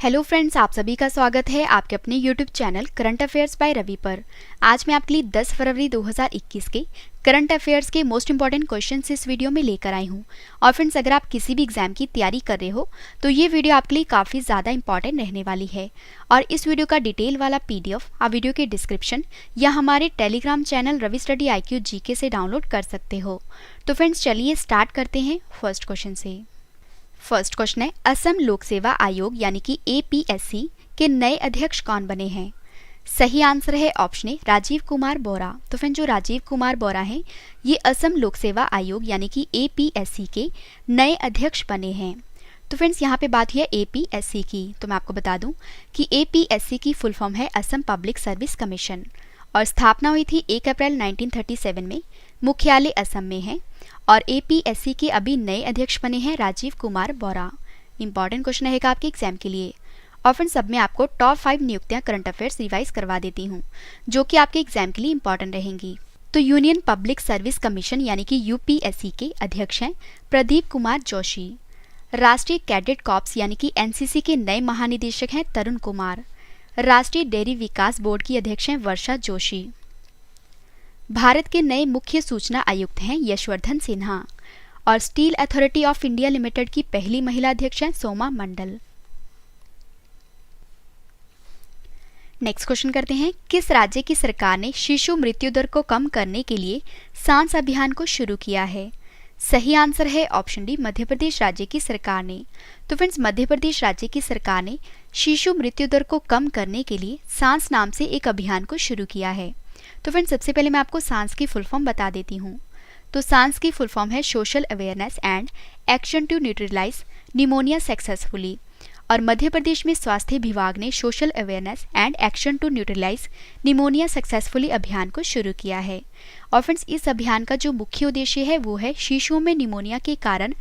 Hello friends, आप सभी का स्वागत है आपके अपने YouTube channel current affairs by Ravi पर। आज मैं आपके लिए 10 फरवरी 2021 के करंट अफेयर्स के मोस्ट इंपॉर्टेंट क्वेश्चंस इस वीडियो में लेकर आई हूं। और फ्रेंड्स, अगर आप किसी भी एग्जाम की तैयारी कर रहे हो तो ये वीडियो आपके लिए काफ़ी ज़्यादा इंपॉर्टेंट रहने वाली है। और इस वीडियो का डिटेल वाला PDF आप वीडियो के डिस्क्रिप्शन या हमारे Telegram channel Ravi study IQ GK से डाउनलोड कर सकते हो। तो फ्रेंड्स, चलिए स्टार्ट करते हैं फर्स्ट क्वेश्चन से। फर्स्ट क्वेश्चन है, असम लोक सेवा आयोग यानी कि APSC के नए अध्यक्ष कौन बने हैं? सही आंसर है ऑप्शन ए राजीव कुमार बोरा। तो फ्रेंड, जो राजीव कुमार बोरा हैं ये असम लोक सेवा आयोग यानी कि APSC के नए अध्यक्ष बने हैं। तो फ्रेंड्स, यहाँ पे बात हुई है APSC की, तो मैं आपको बता दूं कि APSC की फुल फॉर्म है असम पब्लिक सर्विस कमीशन और स्थापना हुई थी 1 अप्रैल 1937 में। मुख्यालय असम में है और APSC के अभी नए अध्यक्ष बने हैं राजीव कुमार बोरा। इंपॉर्टेंट क्वेश्चन रहेगा आपके एग्जाम के लिए। और फ्रेंड्स, सब में आपको टॉप 5 नियुक्तियां करंट अफेयर्स रिवाइज करवा देती हूँ जो कि आपके एग्जाम के लिए इंपॉर्टेंट रहेंगी। तो यूनियन पब्लिक सर्विस कमीशन यानी कि UPSC के अध्यक्ष हैं प्रदीप कुमार जोशी। राष्ट्रीय कैडेट कॉर्प्स यानी कि NCC के नए महानिदेशक हैं तरुण कुमार। राष्ट्रीय डेयरी विकास बोर्ड की अध्यक्ष हैं वर्षा जोशी। भारत के नए मुख्य सूचना आयुक्त हैं यशवर्धन सिन्हा और steel authority of India limited की पहली महिला अध्यक्ष हैं सोमा मंडल। नेक्स्ट क्वेश्चन करते हैं, किस राज्य की सरकार ने शिशु मृत्यु दर को कम करने के लिए सांस अभियान को शुरू किया है? सही आंसर है ऑप्शन डी मध्य प्रदेश राज्य की सरकार ने। तो फ्रेंड्स, मध्य प्रदेश राज्य की सरकार ने शिशु मृत्यु दर को कम करने के लिए सांस नाम से एक अभियान को शुरू किया है। तो फ्रेंड्स, सबसे पहले मैं आपको सांस की फुल फॉर्म बता देती हूँ। तो सांस की फुल फॉर्म है social awareness and action to neutralise pneumonia successfully. और मध्य प्रदेश में स्वास्थ्य विभाग ने social awareness and action to neutralise pneumonia successfully अभियान को शुरू किया है। और फ्रेंड्स, इस अभियान का जो मुख्य उद्देश्य है वो है शिशुओं में निमोनिया के कारण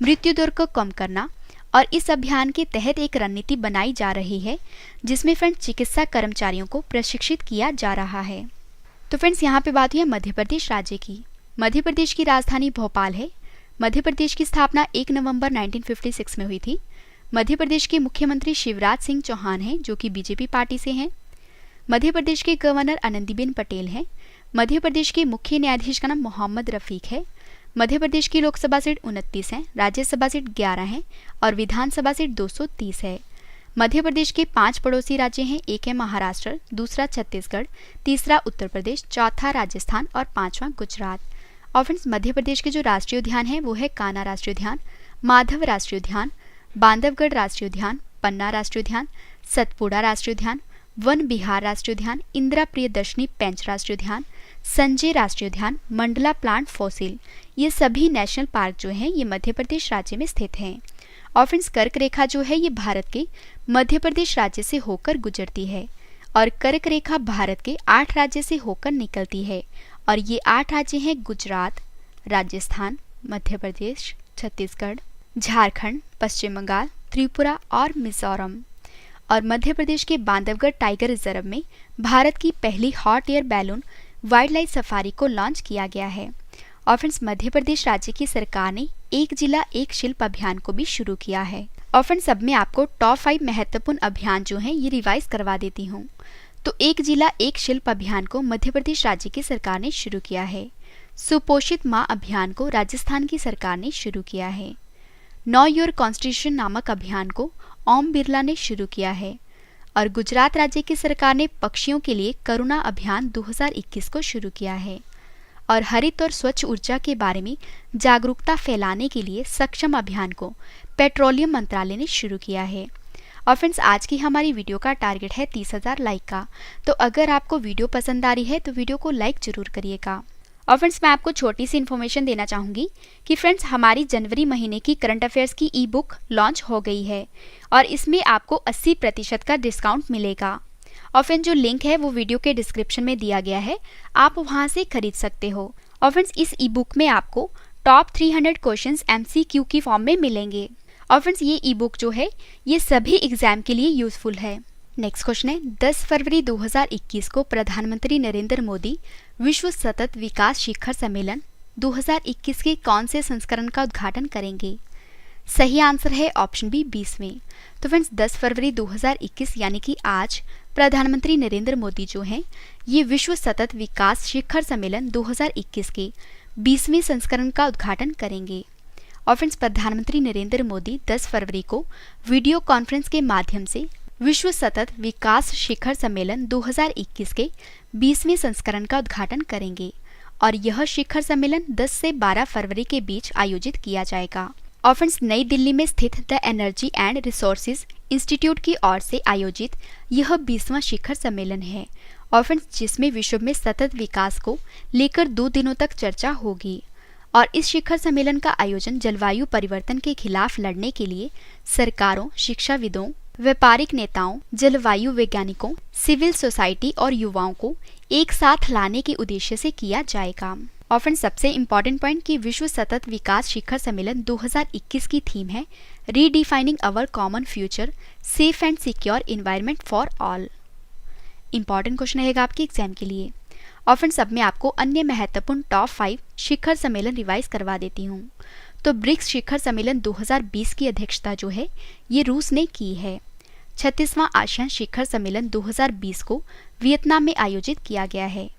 मृत्यु दर को कम करना। और इस अभियान के तहत एक रणनीति बनाई जा रही है जिसमें फ्रेंड्स चिकित्सा कर्मचारियों को प्रशिक्षित किया जा रहा है। तो फ्रेंड्स, यहाँ पे बात हुई है मध्य प्रदेश राज्य की। मध्य प्रदेश की राजधानी भोपाल है। मध्य प्रदेश की स्थापना 1 नवंबर 1956 में हुई थी। मध्य प्रदेश के मुख्यमंत्री शिवराज सिंह चौहान हैं जो कि BJP पार्टी से हैं। मध्य प्रदेश के गवर्नर आनंदीबेन पटेल हैं। मध्य प्रदेश के मुख्य न्यायाधीश का नाम मोहम्मद रफीक है। मध्य प्रदेश की लोकसभा सीट 29 है, राज्यसभा सीट 11 है और विधानसभा सीट 230 है। मध्य प्रदेश के 5 पड़ोसी राज्य हैं, एक है महाराष्ट्र, दूसरा छत्तीसगढ़, तीसरा उत्तर प्रदेश, चौथा राजस्थान और 5वां गुजरात। और फ्रेंड्स, मध्य प्रदेश के जो राष्ट्रीय उद्यान है वो है कान्हा राष्ट्रीय उद्यान, माधव राष्ट्रीय उद्यान, बांधवगढ़ राष्ट्रीय उद्यान, पन्ना राष्ट्रीय उद्यान, सतपुड़ा राष्ट्रीय उद्यान, वन बिहार राष्ट्रीय उद्यान, इंदिरा प्रियदर्शनी पेंच राष्ट्रीय उद्यान, संजय राष्ट्रीय उद्यान, मंडला प्लांट फॉसिल। ये सभी नेशनल पार्क जो हैं ये मध्य प्रदेश राज्य में स्थित हैं। और फ्रेंड्स, कर्क रेखा जो है ये भारत के मध्य प्रदेश राज्य से होकर गुजरती है और कर्क रेखा भारत के 8 राज्य से होकर निकलती है। और ये 8 राज्य हैं गुजरात, राजस्थान, मध्य प्रदेश, छत्तीसगढ़, झारखंड, पश्चिम बंगाल, त्रिपुरा और मिजोरम। और मध्य प्रदेश के बांधवगढ़ टाइगर रिजर्व में भारत की पहली hot air balloon wild life safari को लॉन्च किया गया है। और फ्रेंड्स, मध्य प्रदेश राज्य की सरकार ने एक जिला एक शिल्प अभियान को भी शुरू किया है। और फ्रेंड्स, सब में आपको टॉप 5 महत्वपूर्ण अभियान जो हैं ये रिवाइज करवा देती हूँ। तो एक जिला एक शिल्प अभियान को मध्य प्रदेश राज्य की सरकार ने शुरू किया है। सुपोषित माँ अभियान को राजस्थान की सरकार ने शुरू किया है। नो योर कॉन्स्टिट्यूशन नामक अभियान को ओम बिरला ने शुरू किया है। और गुजरात राज्य की सरकार ने पक्षियों के लिए करुणा अभियान 2021 को शुरू किया है। और हरित और स्वच्छ ऊर्जा के बारे में जागरूकता फैलाने के लिए सक्षम अभियान को पेट्रोलियम मंत्रालय ने शुरू किया है। और फ्रेंड्स, आज की हमारी वीडियो का टारगेट है 30,000 लाइक का। तो अगर आपको वीडियो पसंद आ रही है तो वीडियो को लाइक जरूर करिएगा। और फ्रेंड्स, मैं आपको छोटी सी इन्फॉर्मेशन देना चाहूँगी कि फ्रेंड्स हमारी जनवरी महीने की करंट अफेयर्स की ई-बुक लॉन्च हो गई है और इसमें आपको 80% का डिस्काउंट मिलेगा। और फ्रेंड्स, जो लिंक है वो वीडियो के डिस्क्रिप्शन में दिया गया है, आप वहाँ से खरीद सकते हो। और फ्रेंड्स, इस ई-बुक में आपको टॉप 300 क्वेश्चंस MCQ की फॉर्म में मिलेंगे। और फ्रेंड्स, ये ई-बुक जो है ये सभी एग्जाम के लिए यूजफुल है। नेक्स्ट क्वेश्चन है, 10 फरवरी 2021 को प्रधानमंत्री नरेंद्र मोदी विश्व सतत विकास शिखर सम्मेलन 2021 के कौन से संस्करण का उद्घाटन करेंगे? सही आंसर है ऑप्शन बी 20वें। तो फ्रेंड्स 10 फरवरी 2021 यानी कि आज प्रधानमंत्री नरेंद्र मोदी जो हैं ये विश्व सतत विकास शिखर सम्मेलन 2021 के 20वें संस्करण का उद्घाटन करेंगे। और फ्रेंड्स प्रधानमंत्री नरेंद्र मोदी 10 फरवरी को वीडियो कॉन्फ्रेंस के माध्यम से विश्व सतत विकास शिखर सम्मेलन 2021 के 20वें संस्करण का उद्घाटन करेंगे और यह शिखर सम्मेलन 10 से 12 फरवरी के बीच आयोजित किया जाएगा। और फ्रेंड्स नई दिल्ली में स्थित the energy and resources institute की ओर से आयोजित यह 20वां शिखर सम्मेलन है और फ्रेंड्स जिसमें विश्व में सतत विकास को लेकर 2 दिनों तक चर्चा होगी। और इस शिखर सम्मेलन का आयोजन जलवायु परिवर्तन के खिलाफ लड़ने के लिए सरकारों, शिक्षाविदों, व्यापारिक नेताओं, जलवायु वैज्ञानिकों, सिविल सोसाइटी और युवाओं को एक साथ लाने के उद्देश्य से किया जाएगा। और फ्रेंड्स सबसे इम्पोर्टेंट पॉइंट कि विश्व सतत विकास शिखर सम्मेलन 2021 की थीम है redefining our common future, safe and secure environment for all. Important question रहेगा आपके एग्जाम के लिए। और फ्रेंड्स अब मैं आपको अन्य महत्वपूर्ण टॉप 5 शिखर सम्मेलन रिवाइज करवा देती हूँ। तो ब्रिक्स शिखर सम्मेलन 2020 की अध्यक्षता जो है ये रूस ने की है। 36वां आसियान शिखर सम्मेलन 2020 को वियतनाम में आयोजित किया गया है।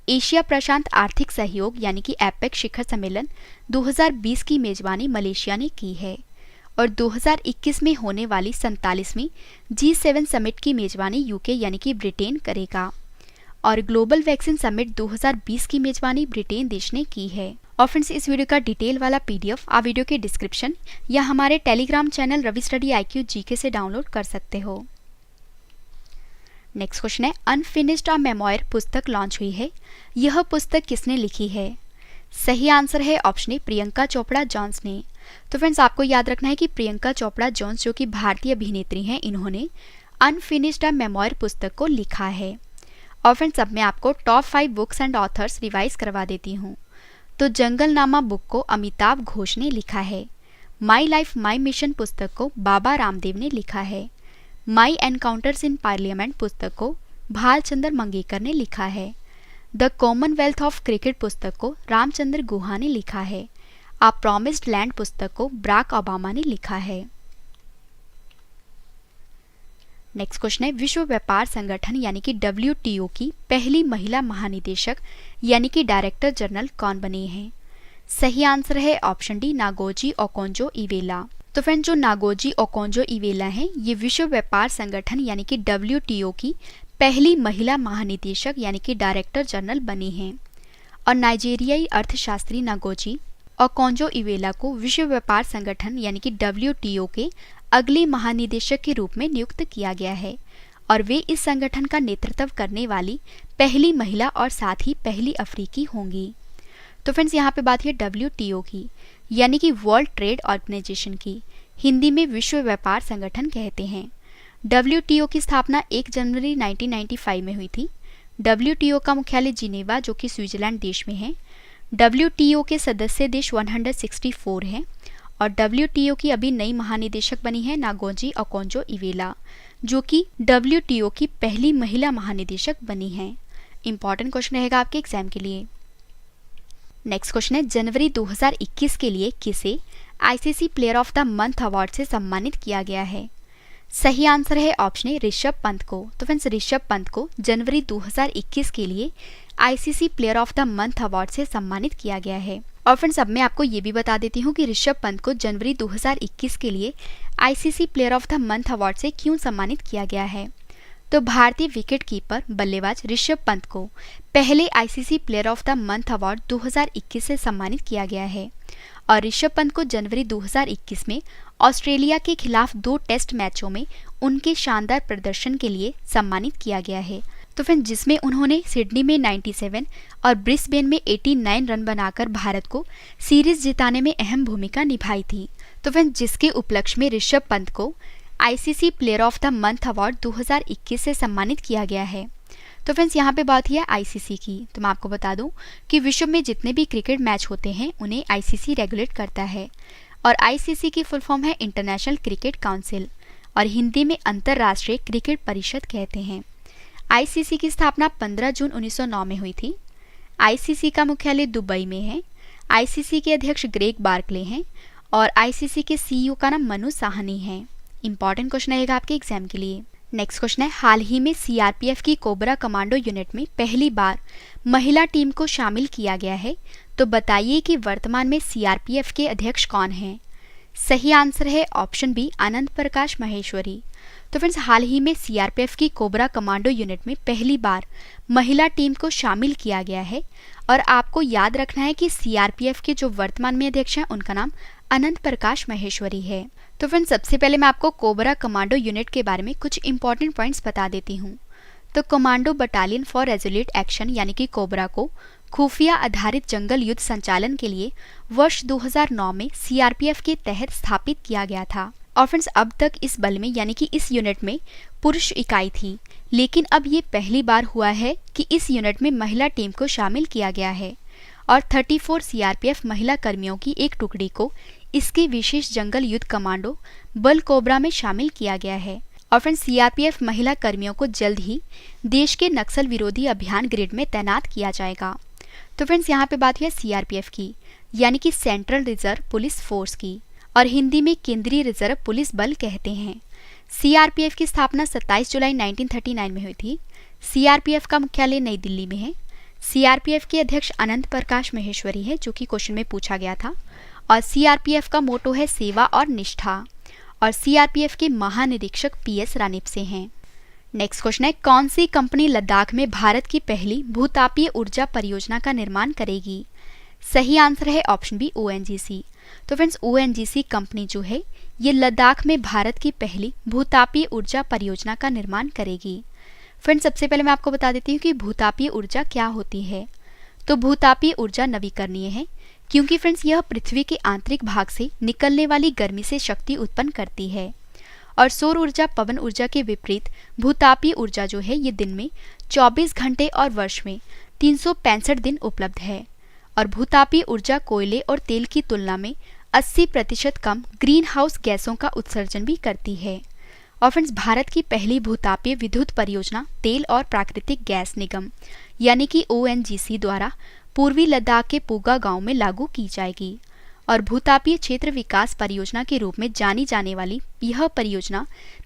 एशिया प्रशांत आर्थिक सहयोग यानी कि एपेक शिखर सम्मेलन 2020 की मेजबानी मलेशिया ने की है और 2021 में होने वाली 47वीं G7 समिट की मेजबानी यूके यानी कि ब्रिटेन करेगा और ग्लोबल वैक्सीन समिट 2020 की मेजबानी ब्रिटेन देश ने की है। और फ्रेंड्स इस वीडियो का डिटेल वाला PDF आप वीडियो के डिस्क्रिप्शन या हमारे Telegram channel Ravi study IQ GK से डाउनलोड कर सकते हो। नेक्स्ट क्वेश्चन है अनफिनिश्ड अ मेमोयर पुस्तक लॉन्च हुई है, यह पुस्तक किसने लिखी है? सही आंसर है option A Priyanka Chopra Jones ने। तो फ्रेंड्स आपको याद रखना है कि प्रियंका चोपड़ा जोन्स जो कि भारतीय अभिनेत्री हैं इन्होंने अनफिनिश्ड अ मेमोयर पुस्तक को लिखा है। और फ्रेंड्स अब मैं आपको top 5 books and authors revise करवा देती हूँ। तो जंगलनामा बुक को अमिताभ घोष ने लिखा है। माई लाइफ माई मिशन पुस्तक को बाबा रामदेव ने लिखा है। माई एनकाउंटर्स इन पार्लियामेंट पुस्तक को भालचंद्र मंगेकर ने लिखा है। द कॉमनवेल्थ ऑफ क्रिकेट पुस्तक को रामचंद्र गुहा ने लिखा है। आ प्रॉमिस्ड लैंड पुस्तक को बराक ओबामा ने लिखा है। नेक्स्ट क्वेश्चन है विश्व व्यापार संगठन यानी कि WTO की पहली महिला महानिदेशक यानी कि डायरेक्टर जनरल कौन बनी हैं? सही आंसर है ऑप्शन डी नागोजी ओकोंजो-इवेला। तो फ्रेंड जो नागोजी ओकोंजो-इवेला हैं ये विश्व व्यापार संगठन यानी कि WTO की पहली महिला महानिदेशक यानी कि डायरेक्टर जनरल बनी हैं और नाइजीरियाई अर्थशास्त्री नागोजी ओकोंजो-इवेला को विश्व व्यापार संगठन यानी कि WTO के अगले महानिदेशक के रूप में नियुक्त किया गया है और वे इस संगठन का नेतृत्व करने वाली पहली महिला और साथ ही पहली अफ्रीकी होंगी। तो फ्रेंड्स यहाँ पे बात है WTO की यानी कि वर्ल्ड ट्रेड ऑर्गेनाइजेशन की, हिंदी में विश्व व्यापार संगठन कहते हैं। WTO की स्थापना 1 जनवरी 1995 में हुई थी। WTO का मुख्यालय जिनेवा जो कि स्विट्जरलैंड देश में है। WTO के सदस्य देश 164 हैं और WTO की अभी नई महानिदेशक बनी है नागोजी ओकोंजो-इवेला जो कि WTO की पहली महिला महानिदेशक बनी है। इंपॉर्टेंट क्वेश्चन रहेगा आपके एग्जाम के लिए। नेक्स्ट क्वेश्चन है जनवरी 2021 के लिए किसे ICC player of the month award से सम्मानित किया गया है? सही आंसर है ऑप्शन ए ऋषभ पंत को। तो फ्रेंड्स ऋषभ पंत को जनवरी 2021 के लिए ICC player of the month award से सम्मानित किया गया है। और फ्रेंड्स अब मैं आपको ये भी बता देती हूँ कि ऋषभ पंत को जनवरी 2021 के लिए ICC player of the month award से क्यों सम्मानित किया गया है। तो भारतीय विकेट कीपर बल्लेबाज ऋषभ पंत को पहले ICC player of the month award 2021 से सम्मानित किया गया है और ऋषभ पंत को जनवरी 2021 में ऑस्ट्रेलिया के खिलाफ 2 टेस्ट मैचों में उनके शानदार प्रदर्शन के लिए सम्मानित किया गया है। तो फिर जिसमें उन्होंने सिडनी में 97 और ब्रिस्बेन में 89 रन बनाकर भारत को सीरीज जिताने में अहम भूमिका निभाई थी। तो फिर जिसके उपलक्ष्य में ऋषभ पंत को ICC player of the month award 2021 से सम्मानित किया गया है। तो फ्रेंड्स यहाँ पे बात है ICC की। तो मैं आपको बता दूं कि विश्व में जितने भी क्रिकेट मैच होते हैं उन्हें ICC रेगुलेट करता है और ICC की फुल फॉर्म है इंटरनेशनल क्रिकेट काउंसिल और हिंदी में अंतर्राष्ट्रीय क्रिकेट परिषद कहते हैं। ICC की स्थापना 15 जून 1909 में हुई थी। ICC का मुख्यालय दुबई में है। ICC के अध्यक्ष ग्रेग बार्कले हैं और आईसीसी के सीईओ का नाम मनु साहनी है। इंपॉर्टेंट क्वेश्चन रहेगा आपके एग्जाम के लिए। नेक्स्ट क्वेश्चन है, हाल ही में सीआरपीएफ की कोबरा कमांडो यूनिट में पहली बार महिला टीम को शामिल किया गया है, तो बताइए कि वर्तमान में सीआरपीएफ के अध्यक्ष कौन हैं। सही आंसर है ऑप्शन बी, आनंद प्रकाश महेश्वरी। तो फ्रेंड्स, हाल ही में सीआरपीएफ की कोबरा कमांडो यूनिट में पहली बार महिला टीम को शामिल किया गया है और आपको याद रखना है कि सीआरपीएफ के जो वर्तमान में अध्यक्ष हैं उनका नाम अनंत प्रकाश महेश्वरी है। तो फ्रेंड्स, सबसे पहले मैं आपको कोबरा कमांडो यूनिट के बारे में कुछ इंपॉर्टेंट पॉइंट्स बता देती हूँ। तो commando battalion for resolute action यानी कि कोबरा को खुफिया आधारित जंगल युद्ध संचालन के लिए वर्ष 2009 में सीआरपीएफ के तहत स्थापित किया गया था। और फ्रेंड्स, अब तक इस बल में यानी कि इस यूनिट में पुरुष इकाई थी, लेकिन अब ये पहली बार हुआ है कि इस यूनिट में महिला टीम को शामिल किया गया है और 34 सीआरपीएफ महिला कर्मियों की एक टुकड़ी को इसके विशेष जंगल युद्ध कमांडो बल कोबरा में शामिल किया गया है। और फ्रेंड्स, सीआरपीएफ महिला कर्मियों को जल्द ही देश के नक्सल विरोधी अभियान ग्रिड में तैनात किया जाएगा। तो फ्रेंड्स, यहाँ पे बात हुई सीआरपीएफ की यानी कि सेंट्रल रिजर्व पुलिस फोर्स की, और हिंदी में केंद्रीय रिजर्व पुलिस बल कहते हैं। सीआरपीएफ की स्थापना 27 जुलाई 1939 में हुई थी। सीआरपीएफ का मुख्यालय नई दिल्ली में है। सीआरपीएफ के अध्यक्ष अनंत प्रकाश महेश्वरी है, जो कि क्वेश्चन में पूछा गया था। और सीआरपीएफ का मोटो है सेवा और निष्ठा, और सीआरपीएफ के महानिरीक्षक पीएस रानीप से हैं। नेक्स्ट क्वेश्चन है, कौन सी कंपनी लद्दाख में भारत की पहली भूतापीय ऊर्जा परियोजना का निर्माण करेगी। सही आंसर है ऑप्शन बी, ओएनजीसी। तो फ्रेंड्स, ओएनजीसी कंपनी जो है ये लद्दाख में भारत की पहली भूतापीय ऊर्जा परियोजना का निर्माण करेगी। फ्रेंड्स, सबसे पहले मैं आपको बता देती हूँ कि भूतापीय ऊर्जा क्या होती है। तो भूतापीय ऊर्जा नवीकरणीय है, क्योंकि फ्रेंड्स यह पृथ्वी के आंतरिक भाग से निकलने वाली गर्मी से शक्ति उत्पन्न करती है। और सौर ऊर्जा पवन ऊर्जा के विपरीत भूतापीय ऊर्जा जो है ये दिन में 24 घंटे और वर्ष में 365 दिन उपलब्ध है। और भूतापीय ऊर्जा कोयले और तेल की तुलना में 80% कम ग्रीन हाउस गैसों का उत्सर्जन भी करती है। और फ्रेंड्स, भारत की पहली भूतापीय विद्युत परियोजना तेल और प्राकृतिक गैस निगम यानी कि ओएनजीसी द्वारा पूर्वी लद्दाख के पूगा गांव में लागू की जाएगी। और भूतापीय क्षेत्र विकास परियोजना के रूप में जानी जाने वाली यह परियोजना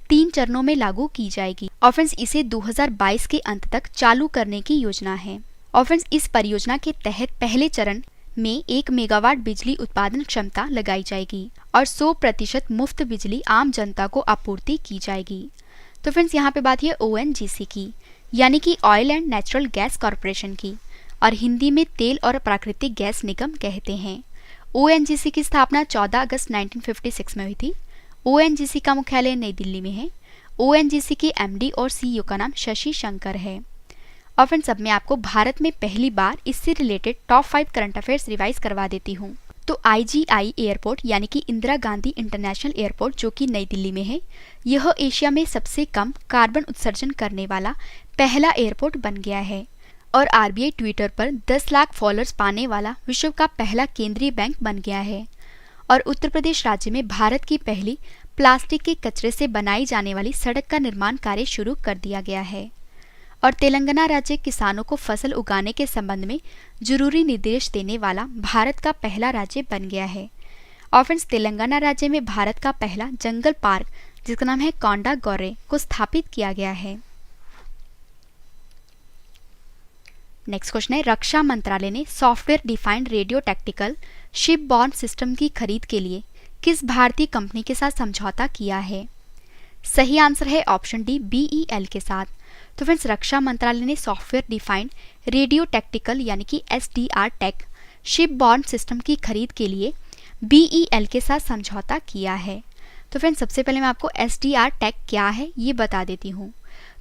3 चरणों में लागू की जाएगी। और फ्रेंड्स, इसे 2022 के अंत तक चालू करने की योजना है। और फ्रेंड्स, इस परियोजना के तहत पहले चरण में 1 मेगावाट बिजली उत्पादन क्षमता लगाई जाएगी और 100% मुफ्त बिजली आम जनता को आपूर्ति की जाएगी। तो फ्रेंड्स, यहाँ पे बात है ओएनजीसी की यानी कि oil and natural gas corporation की, और हिंदी में तेल और प्राकृतिक गैस निगम कहते हैं। ओएनजीसी की स्थापना 14 अगस्त 1956 में हुई थी। ओएनजीसी का मुख्यालय नई दिल्ली में है। ओएनजीसी के एमडी और सीईओ का नाम शशि शंकर है। और फ्रेंड्स, अब मैं आपको भारत में पहली बार इससे related top 5 current affairs revise करवा देती हूँ। तो आईजीआई एयरपोर्ट यानी कि इंदिरा गांधी इंटरनेशनल एयरपोर्ट जो कि नई दिल्ली में है, यह एशिया में सबसे कम कार्बन उत्सर्जन करने वाला पहला एयरपोर्ट बन गया है। और आरबीआई ट्विटर पर 10 लाख फॉलोअर्स पाने वाला विश्व का पहला केंद्रीय बैंक बन गया है। और उत्तर प्रदेश राज्य में भारत की पहली प्लास्टिक के कचरे से बनाई जाने वाली सड़क का निर्माण कार्य शुरू कर दिया गया है। और तेलंगाना राज्य किसानों को फसल उगाने के संबंध में जरूरी निर्देश देने वाला भारत का पहला राज्य बन गया है। और फ्रेंड्स, तेलंगाना राज्य में भारत का पहला जंगल पार्क जिसका नाम है कोंडा गौरे को स्थापित किया गया है। नेक्स्ट क्वेश्चन है, रक्षा मंत्रालय ने software defined radio tactical ship borne system की खरीद के लिए किस भारतीय कंपनी के साथ समझौता किया है। सही आंसर है ऑप्शन डी, बीईएल के साथ। तो फ्रेंड्स, रक्षा मंत्रालय ने सॉफ्टवेयर डिफाइंड रेडियो टैक्टिकल यानी कि SDR tech ship borne system की खरीद के लिए बीईएल के साथ समझौता किया है। तो फ्रेंड्स, सबसे पहले मैं आपको एसडीआर टेक क्या है ये बता देती हूँ।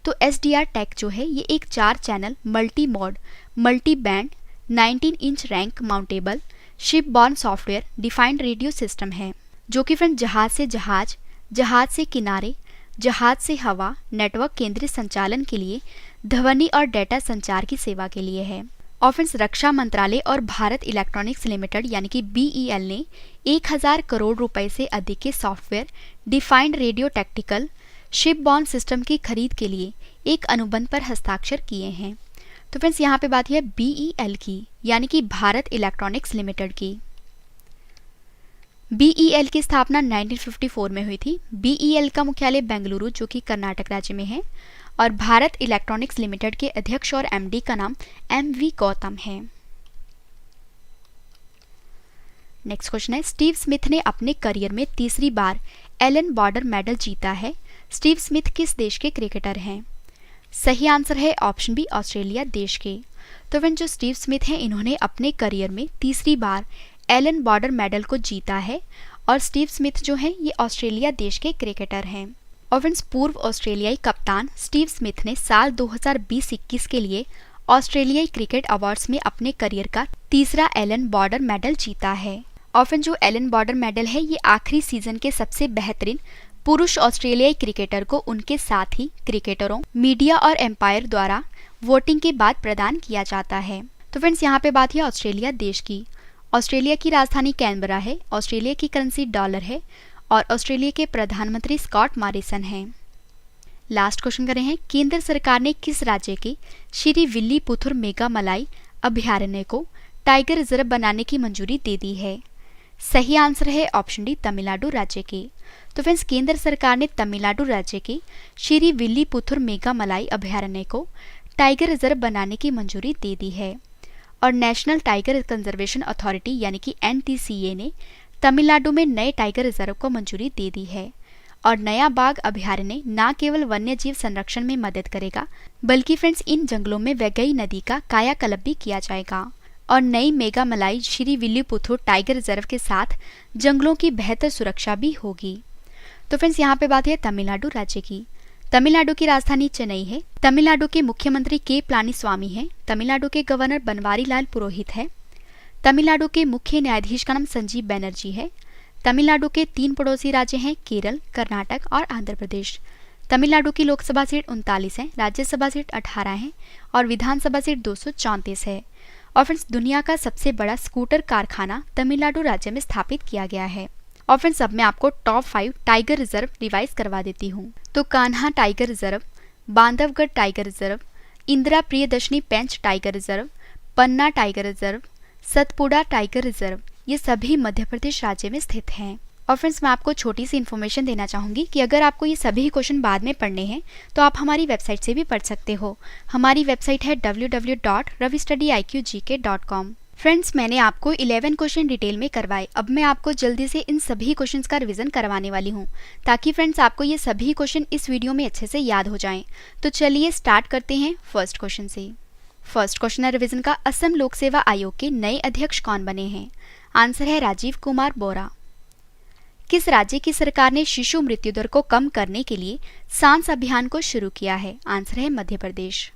तो एसडीआर टेक जो है ये एक 4 channel multi mode multi band 19 inch rank mountable ship born software defined radio system है, जो कि फ्रेंड जहाज से जहाज, जहाज से किनारे, जहाज से हवा नेटवर्क केंद्रित संचालन के लिए ध्वनि और डेटा संचार की सेवा के लिए है। और फ्रेंड्स, रक्षा मंत्रालय और भारत इलेक्ट्रॉनिक्स लिमिटेड यानी कि बीईएल ने 1000 करोड़ रुपए से अधिक के software defined radio tactical ship borne system की खरीद के लिए एक अनुबंध पर हस्ताक्षर किए हैं। तो फ्रेंड्स, यहाँ पे बात है बीईएल की यानी कि भारत इलेक्ट्रॉनिक्स लिमिटेड की। BEL की स्थापना 1954 में हुई थी। BEL का मुख्यालय बेंगलुरु जो कि कर्नाटक राज्य में है और भारत इलेक्ट्रॉनिक्स लिमिटेड के अध्यक्ष और MD का नाम MV गौतम है। नेक्स्ट क्वेश्चन है, स्टीव स्मिथ ने अपने करियर में तीसरी बार एलन बॉर्डर मेडल जीता है। स्टीव स्मिथ किस देश के क्रिकेटर हैं? सही आंसर है ऑप्शन बी, ऑस्ट्रेलिया देश के। तो फ्रेंड्स, जो स्टीव स्मिथ हैं इन्होंने अपने करियर में तीसरी बार एलन बॉर्डर मेडल को जीता है और स्टीव स्मिथ जो हैं ये ऑस्ट्रेलिया देश के क्रिकेटर हैं। और फ्रेंड्स, पूर्व ऑस्ट्रेलियाई कप्तान स्टीव स्मिथ ने साल 2020-21 के लिए ऑस्ट्रेलियाई क्रिकेट अवार्ड्स में अपने करियर का तीसरा एलन बॉर्डर मेडल जीता है। और फ्रेंड्स, जो एलन बॉर्डर मेडल है ये आखिरी सीजन के सबसे बेहतरीन पुरुष ऑस्ट्रेलियाई क्रिकेटर को उनके साथ ही क्रिकेटरों, मीडिया और एम्पायर द्वारा वोटिंग के बाद प्रदान किया जाता है। तो फ्रेंड्स, यहाँ पे बात है ऑस्ट्रेलिया देश की। ऑस्ट्रेलिया की राजधानी कैनबरा है, ऑस्ट्रेलिया की करेंसी डॉलर है और ऑस्ट्रेलिया के प्रधानमंत्री स्कॉट मॉरिसन हैं। लास्ट क्वेश्चन कर रहे हैं, केंद्र सरकार ने किस राज्य के श्री विल्लीपुथुर मेगा मलाई अभयारण्य को टाइगर रिजर्व बनाने की मंजूरी दे दी है? सही आंसर है ऑप्शन डी, तमिलनाडु राज्य के। तो फ्रेंड्स, केंद्र सरकार ने तमिलनाडु राज्य के श्री विल्लीपुथुर मेगा मलाई अभयारण्य को टाइगर रिजर्व बनाने की मंजूरी दे दी है और नेशनल टाइगर कंजर्वेशन अथॉरिटी यानी कि NTCA ने तमिलनाडु में नए टाइगर रिजर्व को मंजूरी दे दी है। और नया बाघ अभयारण्य न केवल वन्य जीव संरक्षण में मदद करेगा बल्कि फ्रेंड्स इन जंगलों में वैगई नदी का कायाकल्प भी किया जाएगा और नई मेगा मलाई श्री विल्लीपुथुर टाइगर रिजर्व के साथ जंगलों की बेहतर सुरक्षा भी होगी। तो फ्रेंड्स, यहाँ पे बात है तमिलनाडु राज्य की। तमिलनाडु की राजधानी चेन्नई है। तमिलनाडु के मुख्यमंत्री के पलानीस्वामी हैं। तमिलनाडु के गवर्नर बनवारी लाल पुरोहित है। तमिलनाडु के मुख्य न्यायाधीश का नाम संजीव बनर्जी है। तमिलनाडु के 3 पड़ोसी राज्य हैं केरल, कर्नाटक और आंध्र प्रदेश। तमिलनाडु की लोकसभा सीट 39 है, राज्यसभा सीट 18 है और विधानसभा सीट 234 है। और फ्रेंड्स, दुनिया का सबसे बड़ा स्कूटर कारखाना तमिलनाडु राज्य में स्थापित किया गया है। और फ्रेंड्स, अब मैं आपको टॉप 5 टाइगर रिजर्व रिवाइज करवा देती हूँ। तो Kanha tiger reserve, Bandhavgarh tiger reserve, Indira Priyadarshini Pench tiger reserve, Panna tiger reserve, Satpura tiger reserve, ये सभी मध्य प्रदेश राज्य में स्थित हैं। और फ्रेंड्स, मैं आपको छोटी सी इन्फॉर्मेशन देना चाहूँगी कि अगर आपको ये सभी क्वेश्चन बाद में पढ़ने हैं तो आप हमारी वेबसाइट से भी पढ़ सकते हो। हमारी वेबसाइट है www.ravistudyIQGK.com। फ्रेंड्स, मैंने आपको 11 क्वेश्चन डिटेल में करवाए। अब मैं आपको जल्दी से इन सभी क्वेश्चंस का रिवीजन करवाने वाली हूँ ताकि फ्रेंड्स आपको ये सभी क्वेश्चन इस वीडियो में अच्छे से याद हो जाएं। तो चलिए स्टार्ट करते हैं फर्स्ट क्वेश्चन से। फर्स्ट क्वेश्चन है रिवीजन का, असम लोक सेवा आयोग के नए अध्यक्ष कौन बने हैं? आंसर है राजीव कुमार बोरा। किस राज्य की सरकार ने शिशु मृत्यु दर को कम करने के लिए सांस अभियान को शुरू किया है? आंसर है मध्य प्रदेश।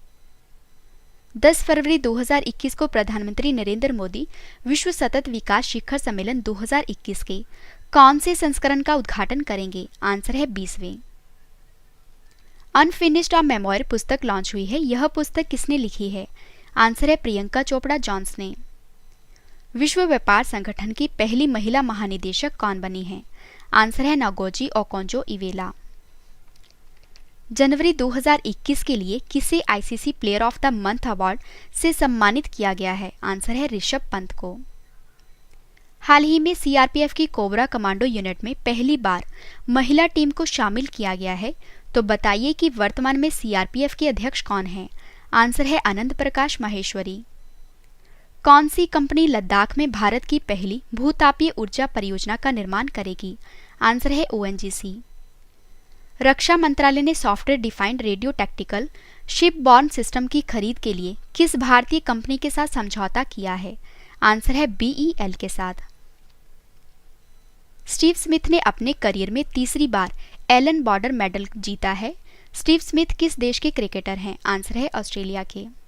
10 फरवरी 2021 को प्रधानमंत्री नरेंद्र मोदी विश्व सतत विकास शिखर सम्मेलन 2021 के कौन से संस्करण का उद्घाटन करेंगे? आंसर है 20वें। अनफिनिश्ड अ मेमोयर पुस्तक लॉन्च हुई है। यह पुस्तक किसने लिखी है? आंसर है प्रियंका चोपड़ा जॉन्स ने। विश्व व्यापार संगठन की पहली महिला महानिदेशक कौन बनी है? आंसर है नगोजी ओकोंजो इवेला। जनवरी 2021 के लिए किसे ICC player of the month award से सम्मानित किया गया है? आंसर है ऋषभ पंत को। हाल ही में CRPF की कोबरा कमांडो यूनिट में पहली बार महिला टीम को शामिल किया गया है, तो बताइए कि वर्तमान में CRPF के अध्यक्ष कौन हैं? आंसर है आनंद प्रकाश माहेश्वरी। कौन सी कंपनी लद्दाख में भारत की पहली भूतापीय ऊर्जा परियोजना का निर्माण करेगी? आंसर है ONGC। रक्षा मंत्रालय ने software defined radio tactical shipborne system की खरीद के लिए किस भारतीय कंपनी के साथ समझौता किया है? आंसर है BEL के साथ। स्टीव स्मिथ ने अपने करियर में तीसरी बार एलन बॉर्डर मेडल जीता है। स्टीव स्मिथ किस देश के क्रिकेटर हैं? आंसर है ऑस्ट्रेलिया के।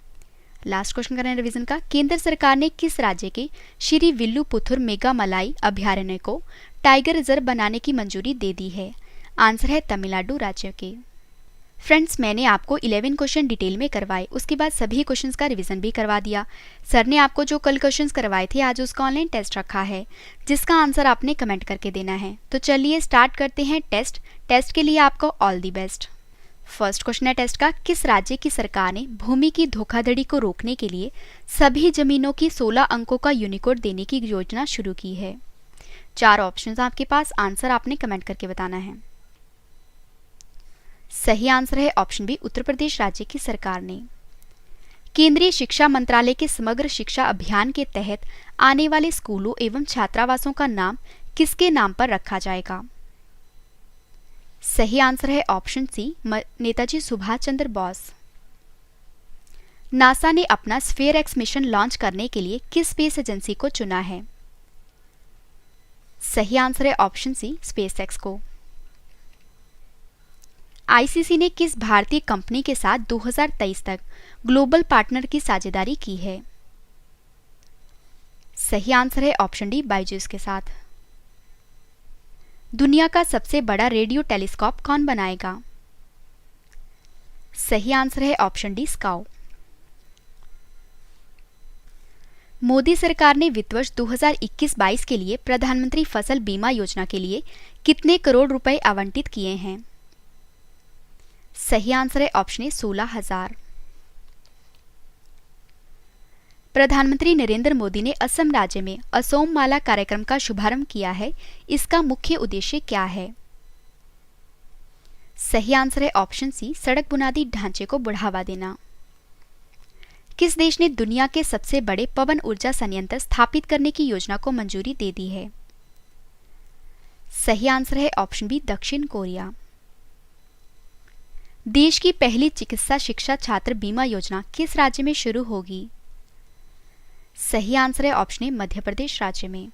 लास्ट क्वेश्चन कर रहे हैं रिवीजन का, केंद्र सरकार ने किस राज्य के श्री विल्लुपुथुर मेगा मलाई अभयारण्य को टाइगर रिजर्व बनाने की मंजूरी दे दी है? आंसर है तमिलनाडु राज्य के। फ्रेंड्स, मैंने आपको 11 क्वेश्चन डिटेल में करवाए, उसके बाद सभी क्वेश्चंस का रिवीजन भी करवा दिया। सर ने आपको जो कल क्वेश्चंस करवाए थे आज उसका ऑनलाइन टेस्ट रखा है जिसका आंसर आपने कमेंट करके देना है। तो चलिए स्टार्ट करते हैं टेस्ट के लिए आपको all the best. First question है टेस्ट का, किस राज्य की सरकार ने भूमि की धोखाधड़ी को रोकने के लिए सभी जमीनों की 16 अंकों का यूनिकोड देने की योजना शुरू की है? 4 ऑप्शंस आपके पास, आंसर आपने कमेंट करके बताना है। सही आंसर है ऑप्शन बी, उत्तर प्रदेश राज्य की सरकार ने। केंद्रीय शिक्षा मंत्रालय के समग्र शिक्षा अभियान के तहत आने वाले स्कूलों एवं छात्रावासों का नाम किसके नाम पर रखा जाएगा? सही आंसर है option C, Netaji Subhash Chandra Bose. NASA ने अपना स्फीयर एक्स मिशन लॉन्च करने के लिए किस स्पेस एजेंसी को चुना है? सही आंसर है ऑप्शन सी, स्पेस एक्स को। आईसीसी ने किस भारतीय कंपनी के साथ 2023 तक ग्लोबल पार्टनर की साझेदारी की है? सही आंसर है ऑप्शन डी, बायजूस के साथ। दुनिया का सबसे बड़ा रेडियो टेलीस्कोप कौन बनाएगा? सही आंसर है ऑप्शन डी, स्काउ। मोदी सरकार ने वित्त वर्ष 2021-22 के लिए प्रधानमंत्री फसल बीमा योजना के लिए कितने करोड़ रुपए आवंटित किए हैं? सही आंसर है ऑप्शन ए, 16,000। प्रधानमंत्री नरेंद्र मोदी ने असम राज्य में असोम माला कार्यक्रम का शुभारंभ किया है, इसका मुख्य उद्देश्य क्या है? सही आंसर है ऑप्शन सी, सड़क बुनियादी ढांचे को बढ़ावा देना। किस देश ने दुनिया के सबसे बड़े पवन ऊर्जा संयंत्र स्थापित करने की योजना को मंजूरी दे दी है? सही आंसर है ऑप्शन बी, दक्षिण कोरिया। देश की पहली चिकित्सा शिक्षा छात्र बीमा योजना किस राज्य में शुरू होगी? सही आंसर है ऑप्शन ए, मध्य प्रदेश राज्य में।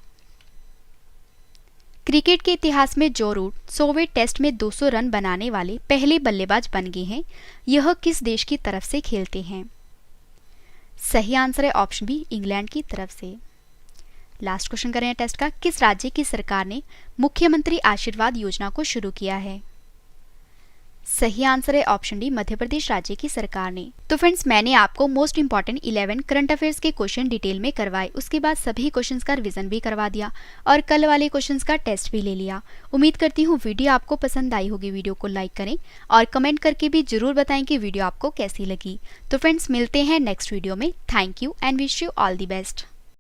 क्रिकेट के इतिहास में जो रूट 100वें टेस्ट में 200 रन बनाने वाले पहले बल्लेबाज बन गए हैं, यह किस देश की तरफ से खेलते हैं? सही आंसर है ऑप्शन बी, इंग्लैंड की तरफ से। लास्ट क्वेश्चन करें टेस्ट का, किस राज्य की सरकार ने मुख्यमंत्री आशीर्वाद योजना को शुरू किया है? सही आंसर है ऑप्शन डी, मध्य प्रदेश राज्य की सरकार ने। तो फ्रेंड्स, मैंने आपको मोस्ट इंपॉर्टेंट 11 करंट अफेयर्स के क्वेश्चन डिटेल में करवाए, उसके बाद सभी क्वेश्चंस का रिवीजन भी करवा दिया और कल वाले क्वेश्चंस का टेस्ट भी ले लिया। उम्मीद करती हूँ वीडियो आपको पसंद आई होगी। वीडियो को लाइक करें और कमेंट करके भी जरूर बताएं कि वीडियो आपको कैसी लगी। तो फ्रेंड्स, मिलते हैं नेक्स्ट वीडियो में। Thank you and wish you all the best.